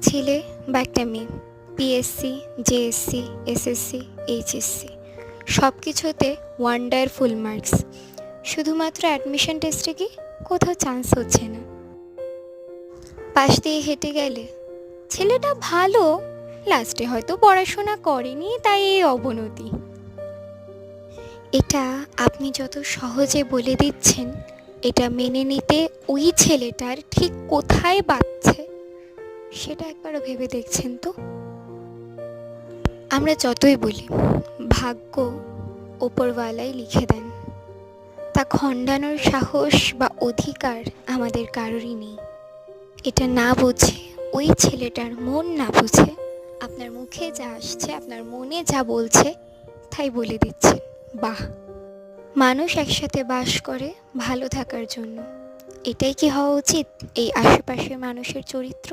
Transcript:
ছেলে বা একটা মেয়ে পিএসসি, জেএসসি, এসএসসি, এইচএসসি সব কিছুতে ওয়ান্ডারফুল মার্কস, শুধুমাত্র অ্যাডমিশন টেস্টে কি কোথাও চান্স হচ্ছে না। পাশ দিয়ে হেঁটে গেলে ছেলেটা ভালো, লাস্টে হয়তো পড়াশোনা করেনি তাই এই অবনতি। এটা আপনি যত সহজে বলে দিচ্ছেন, এটা মেনে নিতে ওই ছেলেটার ঠিক কোথায় বাজছে সেটা একবারও ভেবে দেখছেন তো? আমরা যতই বলি ভাগ্য ওপরওয়ালাই লিখে দেন, তা খণ্ডানোর সাহস বা অধিকার আমাদের কারোরই নেই। এটা না বুঝে, ওই ছেলেটার মন না বুঝে, আপনার মুখে যা আসছে, আপনার মনে যা বলছে তাই বলে দিচ্ছেন। বাহ! মানুষ একসাথে বাস করে ভালো থাকার জন্য, এটাই কি হওয়া উচিত এই আশেপাশের মানুষের চরিত্র?